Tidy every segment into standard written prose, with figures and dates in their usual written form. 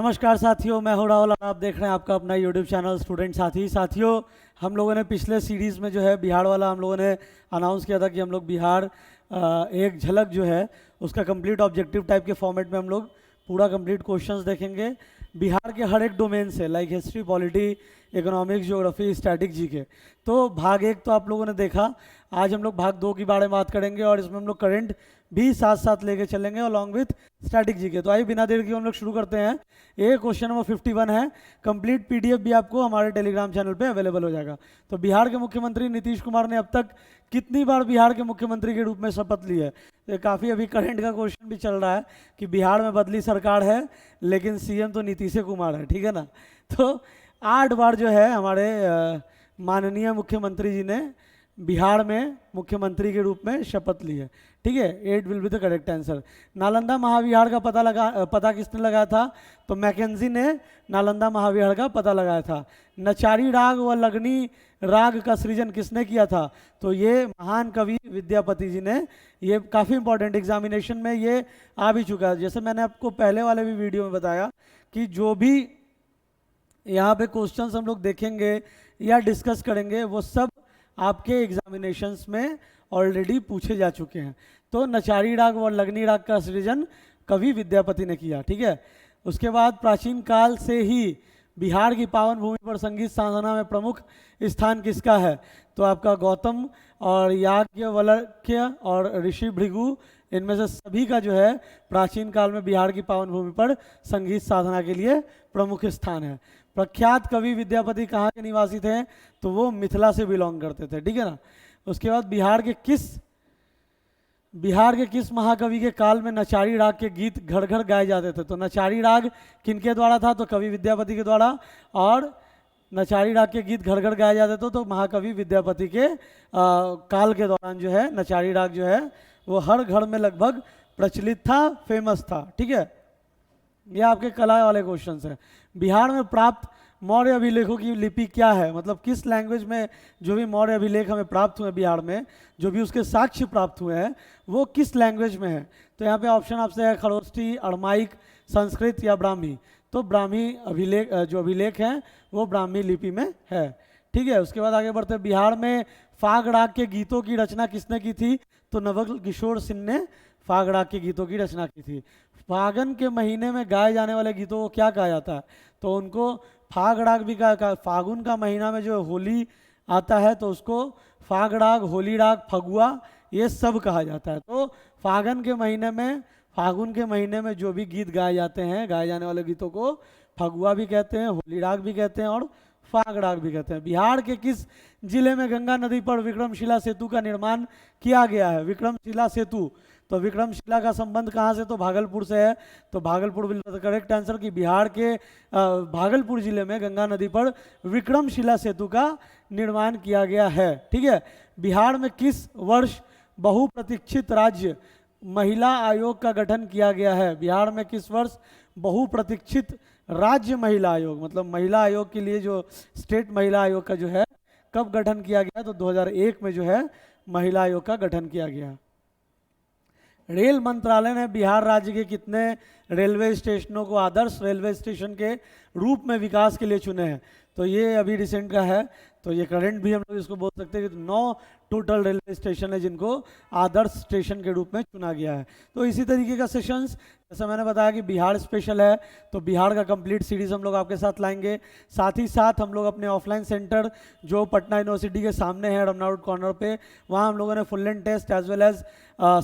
नमस्कार साथियों, मैं हूं राहुल और आप देख रहे हैं आपका अपना यूट्यूब चैनल स्टूडेंट साथी। साथियों, हम लोगों ने पिछले सीरीज़ में जो है बिहार वाला हम लोगों ने अनाउंस किया था कि हम लोग बिहार एक झलक जो है उसका कंप्लीट ऑब्जेक्टिव टाइप के फॉर्मेट में हम लोग पूरा कंप्लीट क्वेश्चंस देखेंगे बिहार के हर एक डोमेन से, like history, polity, economics, geography, static, GK. तो भाग एक तो आप लोगों ने देखा। आज हम लोग भाग दो की बारे में बात करेंगे और इसमें हम लोग करंट भी साथ साथ लेके चलेंगे अलॉन्ग विथ स्टैटिक जीके। तो आइए बिना देर के हम लोग शुरू करते हैं। ये क्वेश्चन नंबर 51 है। कंप्लीट पीडीएफ भी आपको हमारे टेलीग्राम चैनल पे अवेलेबल हो जाएगा। तो बिहार के मुख्यमंत्री नीतीश कुमार ने अब तक कितनी बार बिहार के मुख्यमंत्री के रूप में शपथ ली है? तो काफ़ी अभी करंट का क्वेश्चन भी चल रहा है कि बिहार में बदली सरकार है लेकिन सीएम तो नीतीश कुमार है, ठीक है ना। तो 8 बार जो है हमारे माननीय मुख्यमंत्री जी ने बिहार में मुख्यमंत्री के रूप में शपथ ली है, ठीक है। 8 will be the correct answer. Nalanda Mahavihara का पता किसने लगाया था? तो मैकेंजी ने नालंदा महाविहार का पता लगाया था। नचारी राग व लगनी राग का सृजन किसने किया था? तो ये महान कवि विद्यापति जी ने। ये काफ़ी इंपॉर्टेंट एग्जामिनेशन में ये आ भी चुका है। जैसे मैंने आपको पहले वाले भी वीडियो में बताया कि जो भी यहाँ पे क्वेश्चंस हम लोग देखेंगे या डिस्कस करेंगे वो सब आपके एग्जामिनेशंस में ऑलरेडी पूछे जा चुके हैं। तो नचारी राग और लगनी राग का सृजन कवि विद्यापति ने किया, ठीक है। उसके बाद प्राचीन काल से ही बिहार की पावन भूमि पर संगीत साधना में प्रमुख स्थान किसका है? तो आपका गौतम और याज्ञवल्क्य और ऋषि भृगु, इनमें से सभी का जो है प्राचीन काल में बिहार की पावन भूमि पर संगीत साधना के लिए प्रमुख स्थान है। प्रख्यात कवि विद्यापति कहाँ के निवासी थे? तो वो मिथिला से बिलोंग करते थे, ठीक है ना। उसके बाद बिहार के किस महाकवि के काल में नचारी राग के गीत घर घर गाए जाते थे? तो नचारी राग किनके द्वारा था? तो कवि विद्यापति के द्वारा। और नचारी राग के गीत घर घर गाए जाते थे तो महाकवि विद्यापति के काल के दौरान जो है नचारी राग जो है वो हर घर में लगभग प्रचलित था, फेमस था, ठीक है। ये आपके कला वाले क्वेश्चंस हैं। बिहार में प्राप्त मौर्य अभिलेखों की लिपि क्या है? मतलब किस लैंग्वेज में जो भी मौर्य अभिलेख हमें प्राप्त हुए बिहार में, जो भी उसके साक्ष्य प्राप्त हुए हैं वो किस लैंग्वेज में है? तो यहाँ पे ऑप्शन आपसे है खरोष्ठी, अरमाइक, संस्कृत या ब्राह्मी। तो ब्राह्मी अभिलेख जो अभिलेख हैं वो ब्राह्मी लिपि में है, ठीक है। उसके बाद आगे बढ़ते हैं। बिहार में फाग राग के गीतों की रचना किसने की थी? तो नवल किशोर सिंह ने फाग राग के गीतों की रचना की थी। फागन के महीने में गाए जाने वाले गीतों को क्या कहा जाता है? तो उनको फाग राग भी कहा। फागुन का महीना में जो होली आता है तो उसको फाग राग, होली राग, फगुआ, ये सब कहा जाता है। तो फागुन के महीने में जो भी गीत गाए जाते हैं, गाए जाने वाले गीतों को फगुआ भी कहते हैं, होली राग भी कहते हैं और फाग राग भी कहते हैं। बिहार के किस जिले में गंगा नदी पर विक्रमशिला सेतु का निर्माण किया गया है? विक्रमशिला सेतु, तो विक्रमशिला का संबंध कहाँ से? तो भागलपुर से है। तो Bhagalpur will be the correct answer कि बिहार के भागलपुर जिले में गंगा नदी पर विक्रमशिला सेतु का निर्माण किया गया है, ठीक है। बिहार में किस वर्ष बहुप्रतीक्षित राज्य महिला आयोग का गठन किया गया है? बिहार में किस वर्ष बहुप्रतीक्षित राज्य महिला आयोग, मतलब महिला आयोग के लिए जो स्टेट महिला आयोग का जो है कब गठन किया गया? तो 2001 में जो है महिला आयोग का गठन किया गया। रेल मंत्रालय ने बिहार राज्य के कितने रेलवे स्टेशनों को आदर्श रेलवे स्टेशन के रूप में विकास के लिए चुने हैं? तो ये अभी रिसेंट का है, तो ये करंट भी हम लोग इसको बोल सकते हैं कि 9 टोटल रेलवे स्टेशन है जिनको आदर्श स्टेशन के रूप में चुना गया है। तो इसी तरीके का सेशंस, जैसा मैंने बताया कि बिहार स्पेशल है तो बिहार का कंप्लीट सीरीज हम लोग आपके साथ लाएंगे। साथ ही साथ हम लोग अपने ऑफलाइन सेंटर जो पटना यूनिवर्सिटी के सामने है रमना रोड कॉर्नर पे, वहाँ हम लोगों ने full length test as well as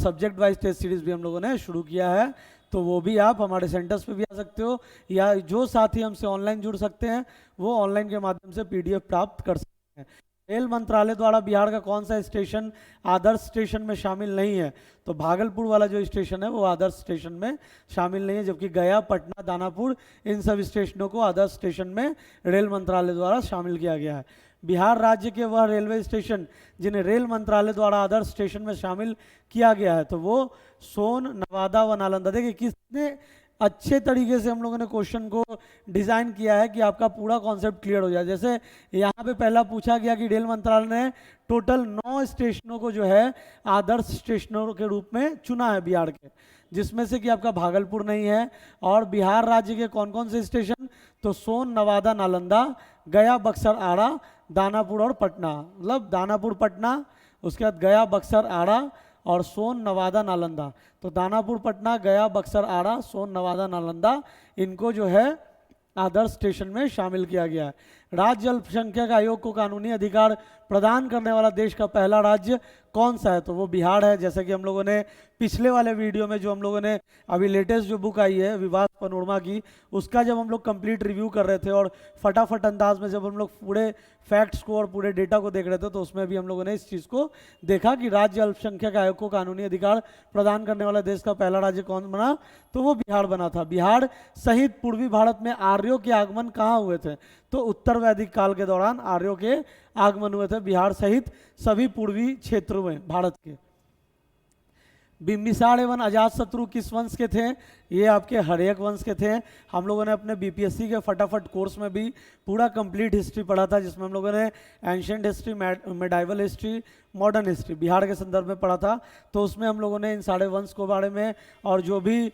subject wise test series भी हम लोगों ने शुरू किया है। तो वो भी आप हमारे सेंटर्स पे भी आ सकते हो या जो साथी हमसे ऑनलाइन जुड़ सकते हैं वो ऑनलाइन के माध्यम से पीडीएफ प्राप्त कर सकते हैं। रेल मंत्रालय द्वारा बिहार का कौन सा स्टेशन आदर्श स्टेशन में शामिल नहीं है? तो भागलपुर वाला जो स्टेशन है वो आदर्श स्टेशन में शामिल नहीं है, जबकि गया, पटना, दानापुर, इन सब स्टेशनों को आदर्श स्टेशन में रेल मंत्रालय द्वारा शामिल किया गया है। बिहार राज्य के वह रेलवे स्टेशन जिन्हें रेल मंत्रालय द्वारा आदर्श स्टेशन में शामिल किया गया है तो वो सोन, नवादा व नालंदा। देखिए कितने अच्छे तरीके से हम लोगों ने क्वेश्चन को डिज़ाइन किया है कि आपका पूरा कॉन्सेप्ट क्लियर हो जाए। जैसे यहाँ पे पहला पूछा गया कि रेल मंत्रालय ने टोटल 9 स्टेशनों को जो है आदर्श स्टेशनों के रूप में चुना है बिहार के। जिसमें से कि आपका भागलपुर नहीं है। और बिहार राज्य के कौन कौन से स्टेशन, तो सोन, नवादा, नालंदा, गया, बक्सर, आरा, दानापुर और पटना। मतलब दानापुर, पटना, उसके बाद गया, बक्सर, आरा और सोन, नवादा, नालंदा। तो दानापुर, पटना, गया, बक्सर, आरा, सोन, नवादा, नालंदा, इनको जो है आदर्श स्टेशन में शामिल किया गया है। राज्य अल्पसंख्यक आयोग को कानूनी अधिकार प्रदान करने वाला देश का पहला राज्य कौन सा है, तो वो बिहार है। जैसे कि हम लोगों ने पिछले वाले वीडियो में जो हम लोगों ने अभी लेटेस्ट जो बुक आई है विवाद पनोरमा की, उसका जब हम लोग कंप्लीट रिव्यू कर रहे थे और फटाफट अंदाज में जब हम लोग पूरे फैक्ट्स को और पूरे डेटा को देख रहे थे, तो उसमें भी हम लोगों ने इस चीज़ को देखा कि राज्य अल्पसंख्यक आयोग को कानूनी अधिकार प्रदान करने वाला देश का पहला राज्य कौन बना, तो वो बिहार बना था। बिहार सहित पूर्वी भारत में आर्यों के आगमन कहाँ हुए थे, तो उत्तर वैदिक काल के दौरान आर्यों के आगमन हुए थे बिहार सहित सभी पूर्वी क्षेत्रों में भारत के। बिंबिसार एवं अजातशत्रु किस वंश के थे, ये आपके हर्यक वंश के थे। हम लोगों ने अपने बीपीएससी के फटाफट कोर्स में भी पूरा कंप्लीट हिस्ट्री पढ़ा था, जिसमें हम लोगों ने ancient history, medieval history, modern history Bihar के संदर्भ में पढ़ा था। तो उसमें हम लोगों ने इन सारे वंश के बारे में और जो भी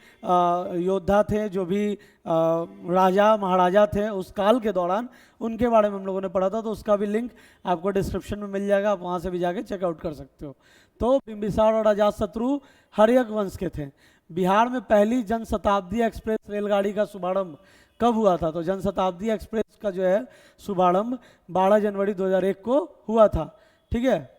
योद्धा थे, जो भी राजा महाराजा थे उस काल के दौरान, उनके बारे में हम लोगों ने पढ़ा था। तो उसका भी लिंक आपको डिस्क्रिप्शन में मिल जाएगा, आप वहाँ से भी जाके चेकआउट कर सकते हो। तो बिंबिसार और अजातशत्रु हर्यक वंश के थे। बिहार में पहली जनशताब्दी एक्सप्रेस रेलगाड़ी का शुभारंभ कब हुआ था, तो जनशताब्दी एक्सप्रेस का जो है शुभारंभ 12 जनवरी 2001 को हुआ था। ठीक है।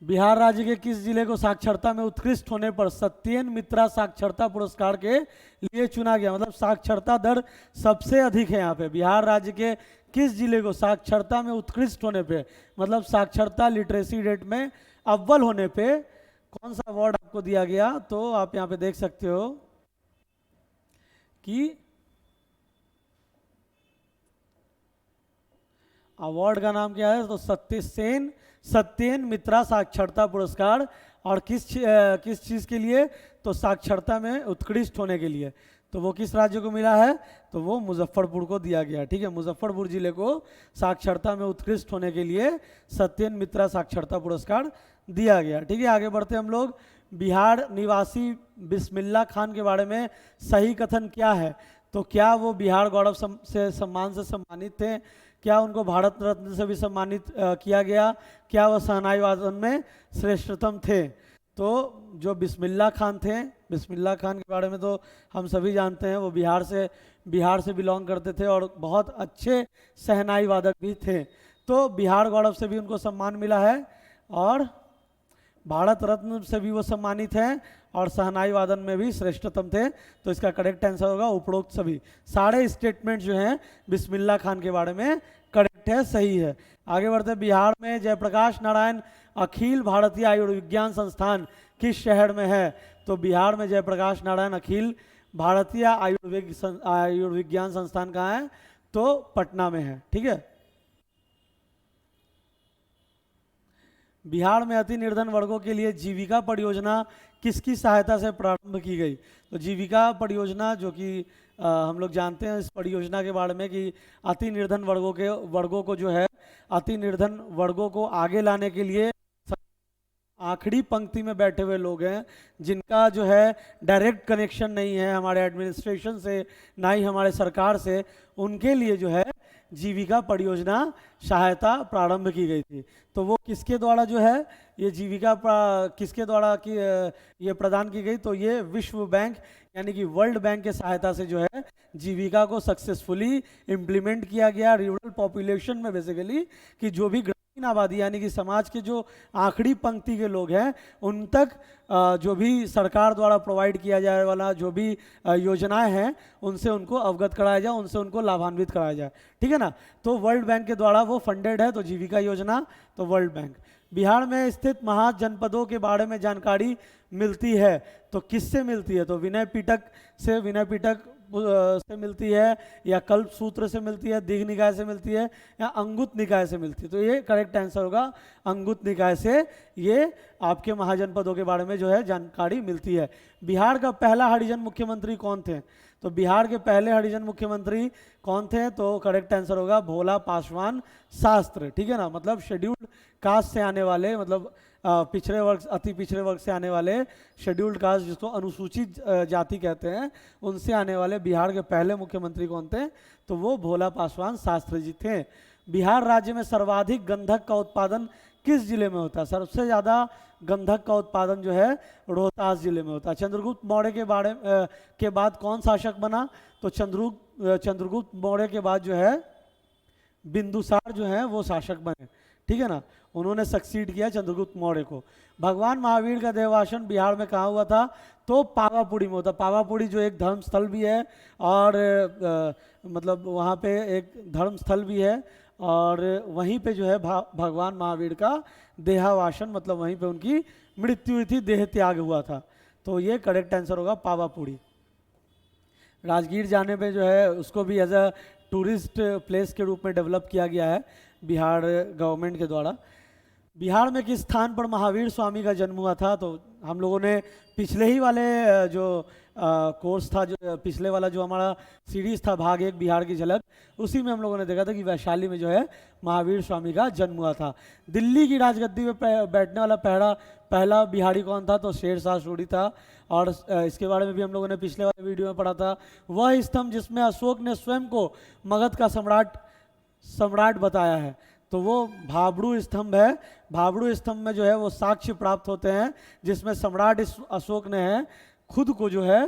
बिहार राज्य के किस जिले को साक्षरता में उत्कृष्ट होने पर सत्येन मित्रा साक्षरता पुरस्कार के लिए चुना गया, मतलब साक्षरता दर सबसे अधिक है यहाँ पे। बिहार राज्य के किस जिले को साक्षरता में उत्कृष्ट होने पे, मतलब साक्षरता लिटरेसी रेट में अव्वल होने पे कौन सा अवार्ड आपको दिया गया, तो आप यहाँ पे देख सकते हो कि अवार्ड का नाम क्या है, तो सत्येन मित्रा साक्षरता पुरस्कार। और किस चीज़ के लिए, तो साक्षरता में उत्कृष्ट होने के लिए। तो वो किस राज्य को मिला है, तो वो मुजफ्फरपुर को दिया गया। ठीक है, मुजफ्फरपुर जिले को साक्षरता में उत्कृष्ट होने के लिए सत्येन मित्रा साक्षरता पुरस्कार दिया गया। ठीक है, आगे बढ़ते हम लोग। बिहार निवासी बिस्मिल्लाह खान के बारे में सही कथन क्या है, तो क्या वो बिहार गौरव से सम्मान से सम्मानित थे, क्या उनको भारत रत्न से भी सम्मानित किया गया, क्या वह शहनाई वादन में श्रेष्ठतम थे। तो जो बिस्मिल्लाह खान थे, बिस्मिल्लाह खान के बारे में तो हम सभी जानते हैं, वो बिहार से बिलोंग करते थे और बहुत अच्छे शहनाई वादक भी थे। तो बिहार गौरव से भी उनको सम्मान मिला है और भारत रत्न से भी वो सम्मानित हैं और शहनाई वादन में भी श्रेष्ठतम थे। तो इसका करेक्ट आंसर होगा उपरोक्त सभी। सारे स्टेटमेंट जो हैं बिस्मिल्लाह खान के बारे में करेक्ट है, सही है। आगे बढ़ते। बिहार में जयप्रकाश नारायण अखिल भारतीय आयुर्विज्ञान संस्थान किस शहर में है, तो बिहार में जयप्रकाश नारायण अखिल भारतीय आयुर्विज्ञान संस्थान कहाँ है, तो पटना में है। ठीक है। बिहार में अति निर्धन वर्गों के लिए जीविका परियोजना किसकी सहायता से प्रारंभ की गई, तो जीविका परियोजना जो कि हम लोग जानते हैं इस परियोजना के बारे में कि अति निर्धन वर्गों को जो है, अति निर्धन वर्गों को आगे लाने के लिए आखिरी पंक्ति में बैठे हुए लोग हैं जिनका जो है डायरेक्ट कनेक्शन नहीं है हमारे एडमिनिस्ट्रेशन से, ना ही हमारे सरकार से, उनके लिए जो है जीविका परियोजना सहायता प्रारंभ की गई थी। तो वो किसके द्वारा जो है ये जीविका किसके द्वारा की ये प्रदान की गई, तो ये विश्व बैंक यानी कि वर्ल्ड बैंक के सहायता से जो है जीविका को सक्सेसफुली इम्प्लीमेंट किया गया रूरल पॉपुलेशन में। बेसिकली कि जो भी ग्रामीण आबादी यानी कि समाज के जो आखिरी पंक्ति के लोग हैं उन तक जो भी सरकार द्वारा प्रोवाइड किया जाने वाला जो भी योजनाएं हैं उनसे उनको अवगत कराया जाए, उनसे उनको लाभान्वित कराया जाए। ठीक है ना। तो वर्ल्ड बैंक के द्वारा वो फंडेड है, तो जीविका योजना तो वर्ल्ड बैंक। बिहार में स्थित महाजनपदों के बारे में जानकारी मिलती है, तो किससे मिलती है, तो विनय पिटक से मिलती है, या कल्प सूत्र से मिलती है, दीघ निकाय से मिलती है, या अंगुत निकाय से मिलती है। तो ये करेक्ट आंसर होगा अंगुत निकाय से ये आपके महाजनपदों के बारे में जो है जानकारी मिलती है। बिहार का पहला हरिजन मुख्यमंत्री कौन थे, तो बिहार के पहले हरिजन मुख्यमंत्री कौन थे, तो करेक्ट आंसर होगा भोला पासवान शास्त्र। ठीक है ना। मतलब शेड्यूल्ड कास्ट से आने वाले, मतलब पिछड़े वर्ग, अति पिछड़े वर्ग से आने वाले शेड्यूल्ड कास्ट, जिसको अनुसूचित जाति कहते हैं, उनसे आने वाले बिहार के पहले मुख्यमंत्री कौन थे? तो वो भोला पासवान शास्त्री जी थे। बिहार राज्य में सर्वाधिक गंधक का उत्पादन किस जिले में होता है? सबसे ज़्यादा गंधक का उत्पादन जो है रोहतास जिले में होता है। चंद्रगुप्त मौर्य के बाद कौन शासक बना? तो चंद्रगुप्त मौर्य के बाद जो है बिंदुसार जो है वो शासक बने, ठीक है ना, उन्होंने सक्सीड किया चंद्रगुप्त मौर्य को। भगवान महावीर का देवभाषण बिहार में कहाँ हुआ था? तो पावापुरी में होता। पावापुरी जो एक धर्म स्थल भी है और मतलब वहाँ पे एक धर्म स्थल भी है, और वहीं पे जो है भगवान महावीर का देहावासन, मतलब वहीं पे उनकी मृत्यु हुई थी, देह त्याग हुआ था। तो ये करेक्ट आंसर होगा पावापुरी। राजगीर जाने पे जो है उसको भी एज अ टूरिस्ट प्लेस के रूप में डेवलप किया गया है बिहार गवर्नमेंट के द्वारा। बिहार में किस स्थान पर महावीर स्वामी का जन्म हुआ था? तो हम लोगों ने पिछले ही वाले जो कोर्स था, जो पिछले वाला जो हमारा सीरीज था भाग 1 बिहार की झलक, उसी में हम लोगों ने देखा था कि वैशाली में जो है महावीर स्वामी का जन्म हुआ था। दिल्ली की राजगद्दी पे बैठने वाला पहला बिहारी कौन था? तो शेरशाह सूरी था। और इसके बारे में भी हम लोगों ने पिछले वाले वीडियो में पढ़ा था। वह स्तंभ जिसमें अशोक ने स्वयं को मगध का सम्राट बताया है, तो वो भाबड़ू स्तंभ है। भाबड़ू स्तंभ में जो है वो साक्ष्य प्राप्त होते हैं जिसमें सम्राट अशोक ने है खुद को जो है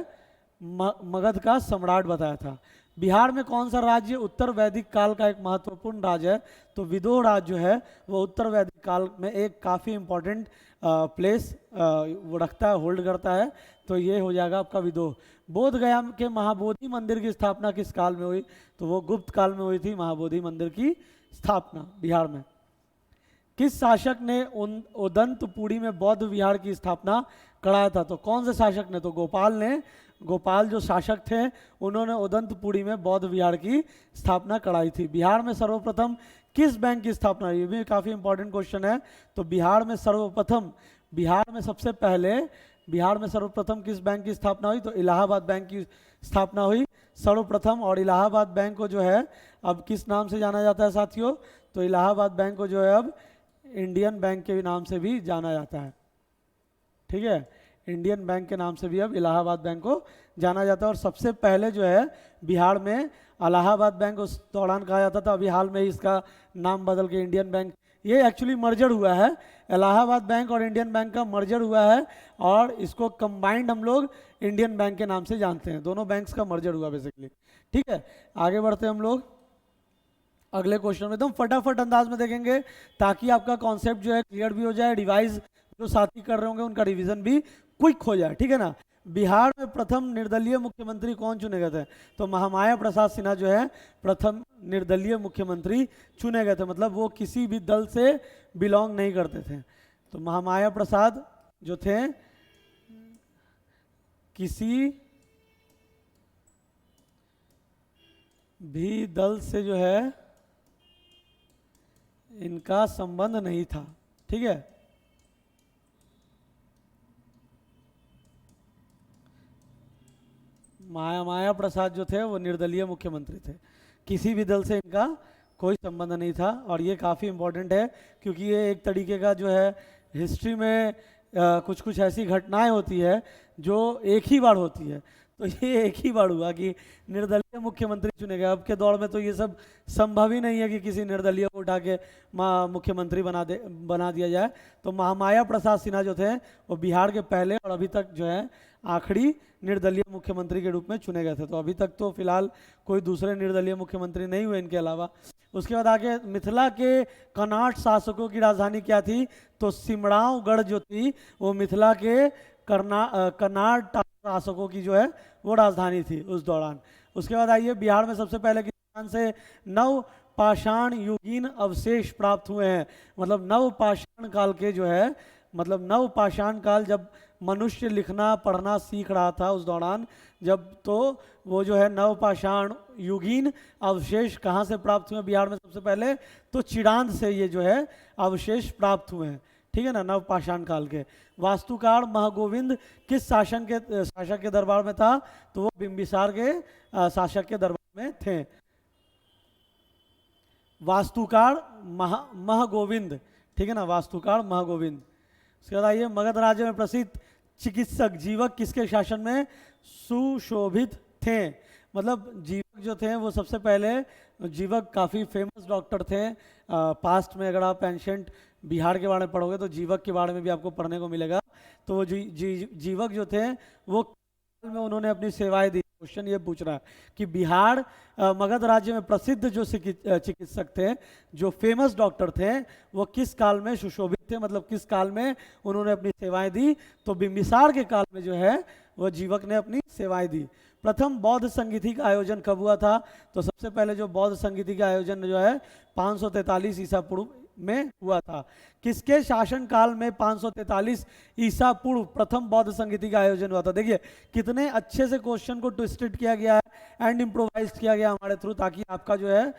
मगध का सम्राट बताया था। बिहार में कौन सा राज्य उत्तर वैदिक काल का एक महत्वपूर्ण राज्य है? तो विदोह राज्य जो है वो उत्तर वैदिक काल में एक काफ़ी इंपॉर्टेंट प्लेस वो रखता है, होल्ड करता है। तो ये हो जाएगा आपका विदोह। बोध गया के महाबोधि मंदिर की स्थापना किस काल में हुई? तो वो गुप्त काल में हुई थी महाबोधि मंदिर की स्थापना बिहार में। किस शासक ने उदंतपुरी में बौद्ध विहार की स्थापना कराया था? तो कौन से शासक ने? तो गोपाल जो शासक थे उन्होंने उदंतपुरी में बौद्ध विहार की स्थापना कराई थी। बिहार में सर्वप्रथम किस बैंक की स्थापना हुई? ये भी काफ़ी इंपॉर्टेंट क्वेश्चन है। तो बिहार में सर्वप्रथम किस बैंक की स्थापना हुई? तो इलाहाबाद बैंक की स्थापना हुई सर्वप्रथम। और इलाहाबाद बैंक को जो है अब किस नाम से जाना जाता है साथियों? तो इलाहाबाद बैंक को जो है अब इंडियन बैंक के नाम से भी जाना जाता है, ठीक है, इंडियन बैंक के नाम से भी अब इलाहाबाद बैंक को जाना जाता है। और सबसे पहले जो है बिहार में इलाहाबाद बैंक उस दौरान कहा जाता था, अभी हाल में ही इसका नाम बदल के इंडियन बैंक, ये एक्चुअली मर्जर हुआ है, इलाहाबाद बैंक और इंडियन बैंक का मर्जर हुआ है और इसको कंबाइंड हम लोग इंडियन बैंक के नाम से जानते हैं। दोनों बैंक्स का मर्जर हुआ बेसिकली, ठीक है। आगे बढ़ते हैं हम लोग अगले क्वेश्चन में, एकदम फटाफट अंदाज में देखेंगे ताकि आपका कॉन्सेप्ट जो है क्लियर भी हो जाए, रिवाइज जो साथी कर रहे होंगे उनका रिवीजन भी क्विक हो जाए, ठीक है ना। बिहार में प्रथम निर्दलीय मुख्यमंत्री कौन चुने गए थे? तो महामाया प्रसाद सिन्हा जो है प्रथम निर्दलीय मुख्यमंत्री चुने गए थे, मतलब वो किसी भी दल से बिलोंग नहीं करते थे। तो महामाया प्रसाद जो थे किसी भी दल से जो है इनका संबंध नहीं था, ठीक है। माया प्रसाद जो थे वो निर्दलीय मुख्यमंत्री थे, किसी भी दल से इनका कोई संबंध नहीं था। और ये काफ़ी इम्पोर्टेंट है क्योंकि ये एक तरीके का जो है हिस्ट्री में कुछ कुछ ऐसी घटनाएं होती है जो एक ही बार होती है। तो ये एक ही बार हुआ कि निर्दलीय मुख्यमंत्री चुने गए। अब के दौर में तो ये सब संभव ही नहीं है कि किसी निर्दलीय को उठा के मुख्यमंत्री बना दिया जाए। तो महामाया प्रसाद सिन्हा जो थे वो बिहार के पहले और अभी तक जो है आखिरी निर्दलीय मुख्यमंत्री के रूप में चुने गए थे। तो अभी तक तो फिलहाल कोई दूसरे निर्दलीय मुख्यमंत्री नहीं हुए इनके अलावा। उसके बाद आगे मिथिला के कनाट शासकों की राजधानी क्या थी? तो सिमरावगढ़ जो थी वो मिथिला के कनाट शासकों की जो है वो राजधानी थी उस दौरान। उसके बाद आइए बिहार में सबसे पहले किस स्थान से नव पाषाण युगीन अवशेष प्राप्त हुए हैं? मतलब नव पाषाण काल के जो है, मतलब नव पाषाण काल जब मनुष्य लिखना पढ़ना सीख रहा था उस दौरान जब, तो वो जो है नव पाषाण युगीन अवशेष कहाँ से प्राप्त हुए बिहार में सबसे पहले? तो चिरांद से ये जो है अवशेष प्राप्त हुए हैं, ठीक है ना, नव पाषाण काल के। वास्तुकार महागोविंद किस शासक के दरबार में था? तो वो बिंबिसार के शासक के दरबार में थे। वास्तुकार महागोविंद, ठीक है ना, वास्तुकार महागोविंद। उसके बाद आइए, मगध राज्य में प्रसिद्ध चिकित्सक जीवक किसके शासन में सुशोभित थे? मतलब जीवक जो थे वो सबसे पहले, जीवक काफ़ी फेमस डॉक्टर थे। पास्ट में अगर आप एंशंट बिहार के बारे में पढ़ोगे तो जीवक के बारे में भी आपको पढ़ने को मिलेगा। तो वो जीवक जो थे वो में उन्होंने अपनी सेवाएं दी। क्वेश्चन ये पूछ रहा है कि बिहार मगध राज्य में प्रसिद्ध जो चिकित्सक थे, जो फेमस डॉक्टर थे, वो किस काल में सुशोभित थे, मतलब किस काल में उन्होंने अपनी सेवाएं दी? तो बिंबिसार के काल में जो है वह जीवक ने अपनी सेवाएं दी। प्रथम बौद्ध संगीति का आयोजन कब हुआ था? तो सबसे पहले जो बौद्ध संगीति का आयोजन जो है 543 ईसा पूर्व में हुआ था। किसके शासन काल में 543 ईसा पूर्व प्रथम बौद्ध संगीति का आयोजन हुआ था? देखिए कितने अच्छे से क्वेश्चन को ट्विस्टेड किया गया है एंड इम्प्रोवाइज किया गया हमारे थ्रू, ताकि आपका जो है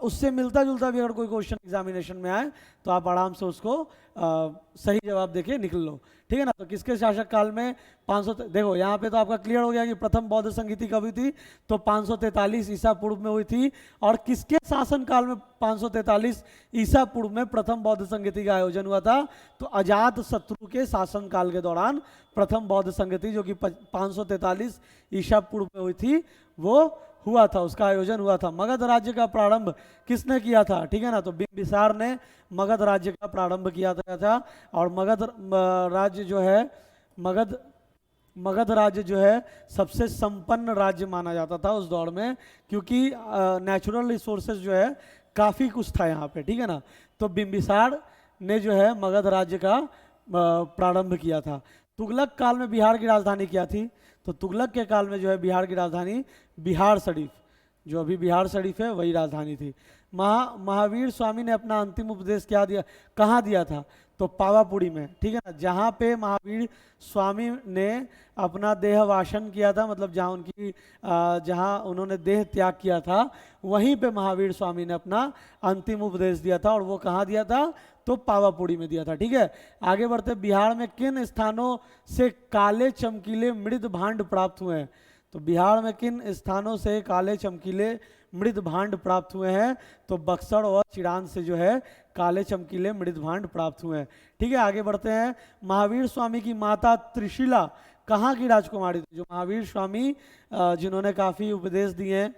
उससे मिलता जुलता भी अगर कोई क्वेश्चन एग्जामिनेशन में आए तो आप आराम से उसको सही जवाब देके निकल लो, ठीक है ना। तो किसके शासक काल में 500, देखो यहाँ पे तो आपका क्लियर हो गया कि प्रथम बौद्ध संगीति कब हुई थी? तो 543 ईसा पूर्व में हुई थी। और किसके शासन काल में 543 ईसा पूर्व में प्रथम बौद्ध संगीति का आयोजन हुआ था? तो अजात शत्रु के शासन काल के दौरान प्रथम बौद्ध संगीति जो कि 543 ईसा पूर्व में हुई थी वो हुआ था, उसका आयोजन हुआ था। मगध राज्य का प्रारंभ किसने किया था? ठीक है ना, तो बिंबिसार ने मगध राज्य का प्रारंभ किया था। और मगध राज्य जो है, मगध राज्य जो है सबसे संपन्न राज्य माना जाता था उस दौर में, क्योंकि नेचुरल रिसोर्सेज जो है काफ़ी कुछ था यहाँ पे, ठीक है ना। तो बिंबिसार ने जो है मगध राज्य का प्रारंभ किया था। तुगलक काल में बिहार की राजधानी क्या थी? तो तुगलक के काल में जो है बिहार की राजधानी बिहार शरीफ, जो अभी बिहार शरीफ है वही राजधानी थी। महावीर स्वामी ने अपना अंतिम उपदेश क्या दिया, कहाँ दिया था? तो पावापुरी में, ठीक है ना। जहाँ पे महावीर स्वामी ने अपना देह वासन किया था, मतलब जहाँ उनकी जहाँ उन्होंने देह त्याग किया था, वहीं पे महावीर स्वामी ने अपना अंतिम उपदेश दिया था। और वो कहाँ दिया था? तो पावापुरी में दिया था, ठीक है। आगे बढ़ते, बिहार में किन स्थानों से काले चमकीले मृद भांड प्राप्त हुए हैं? तो बिहार में किन स्थानों से काले चमकीले मृद भांड प्राप्त हुए हैं? तो बक्सर और चिरान से जो है काले चमकीले मृद भांड प्राप्त हुए हैं, ठीक है। आगे बढ़ते हैं, महावीर स्वामी की माता त्रिशिला कहाँ की राजकुमारी थी? जो महावीर स्वामी जिन्होंने काफ़ी उपदेश दिए हैं,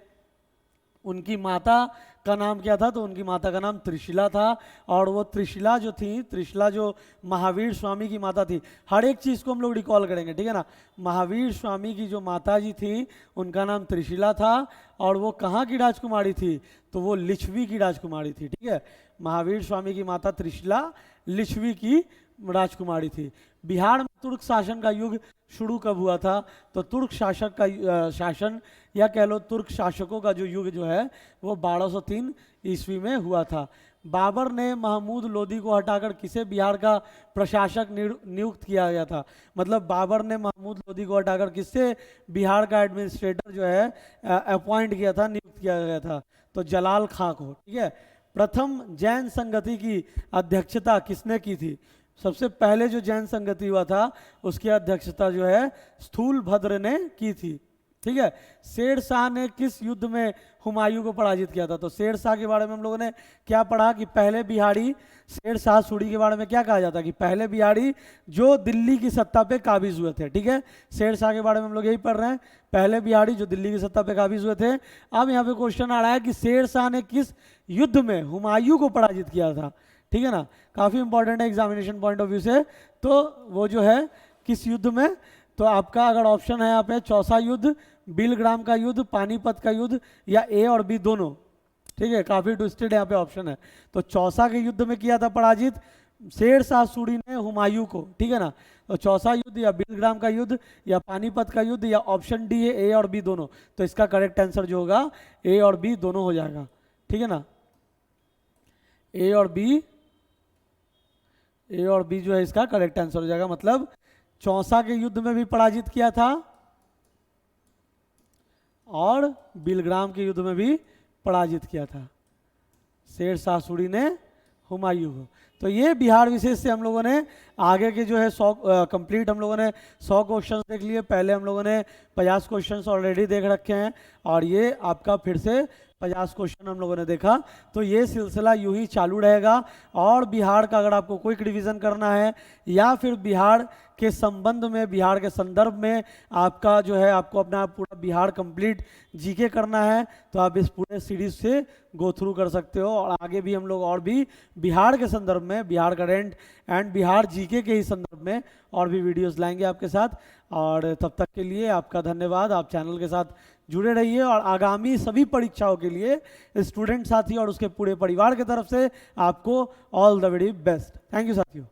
उनकी माता का नाम क्या था? तो उनकी माता का नाम त्रिशिला था। और वो त्रिशिला जो थी, त्रिशिला जो महावीर स्वामी की माता थी, हर एक चीज़ को हम लोग रिकॉल करेंगे, ठीक है ना। महावीर स्वामी की जो माता जी थी उनका नाम त्रिशिला था। और वो कहाँ की राजकुमारी थी? तो वो लिच्छवी की राजकुमारी थी, ठीक है। महावीर स्वामी की माता त्रिशिला लिच्छवी की राजकुमारी थी। बिहार में तुर्क शासन का युग शुरू कब हुआ था? तो तुर्क शासक का शासन, या कह लो तुर्क शासकों का जो युग जो है वो 1203 ईस्वी में हुआ था। बाबर ने महमूद लोदी को हटाकर किसे बिहार का प्रशासक नियुक्त किया गया था? मतलब बाबर ने महमूद लोदी को हटाकर किससे बिहार का एडमिनिस्ट्रेटर जो है अपॉइंट किया था, नियुक्त किया गया था? तो जलाल खां को, ठीक है। प्रथम जैन संगति की अध्यक्षता किसने की थी? सबसे पहले जो जैन संगति हुआ था उसकी अध्यक्षता जो है स्थूलभद्र ने की थी, ठीक है। शेर शाह ने किस युद्ध में हुमायूं को पराजित किया था? तो शेर शाह के बारे में हम लोगों ने क्या पढ़ा कि पहले बिहारी, शेर शाह सूरी के बारे में क्या कहा जाता है कि पहले बिहारी जो दिल्ली की सत्ता पे काबिज हुए थे, ठीक है। शेर शाह के बारे में हम लोग यही पढ़ रहे हैं, पहले बिहारी जो दिल्ली की सत्ता पे काबिज हुए थे। अब यहाँ पे क्वेश्चन आ रहा है कि शेर शाह ने किस युद्ध में हुमायूं को पराजित किया था, ठीक है ना। काफ़ी इंपॉर्टेंट है एग्जामिनेशन पॉइंट ऑफ व्यू से। तो वो जो है किस युद्ध में? तो आपका अगर ऑप्शन है यहाँ पे चौसा युद्ध, बिलग्राम का युद्ध, पानीपत का युद्ध, या ए और बी दोनों, ठीक है। काफ़ी ट्विस्टेड यहाँ पे ऑप्शन है। तो चौसा के युद्ध में किया था पराजित शेर शाह सूरी ने हुमायूं को, ठीक है ना। तो चौसा युद्ध या बिलग्राम का युद्ध या पानीपत का युद्ध, या ऑप्शन डी है ए और बी दोनों। तो इसका करेक्ट आंसर जो होगा ए और बी दोनों हो जाएगा, ठीक है ना। ए और बी जो है इसका करेक्ट आंसर हो जाएगा। मतलब चौसा के युद्ध में भी पराजित किया था और बिलग्राम के युद्ध में भी पराजित किया था शेर शाह सूरी ने हुमायूं को। तो ये बिहार विशेष से हम लोगों ने आगे के जो है 100 कंप्लीट हम लोगों ने 100 क्वेश्चन देख लिए। पहले हम लोगों ने 50 क्वेश्चन ऑलरेडी देख रखे हैं और ये आपका फिर से 50 क्वेश्चन हम लोगों ने देखा। तो ये सिलसिला यूं ही चालू रहेगा। और बिहार का अगर आपको कोई रिवीजन करना है या फिर बिहार के संबंध में, बिहार के संदर्भ में आपका जो है आपको अपना पूरा बिहार कंप्लीट जीके करना है, तो आप इस पूरे सीरीज से गो थ्रू कर सकते हो। और आगे भी हम लोग और भी बिहार के संदर्भ में, Bihar current and Bihar GK के ही संदर्भ में और भी वीडियोस लाएंगे आपके साथ। और तब तक के लिए आपका धन्यवाद। आप चैनल के साथ जुड़े रहिए और आगामी सभी परीक्षाओं के लिए स्टूडेंट साथी और उसके पूरे परिवार की तरफ से आपको all the very best. Thank you साथियों।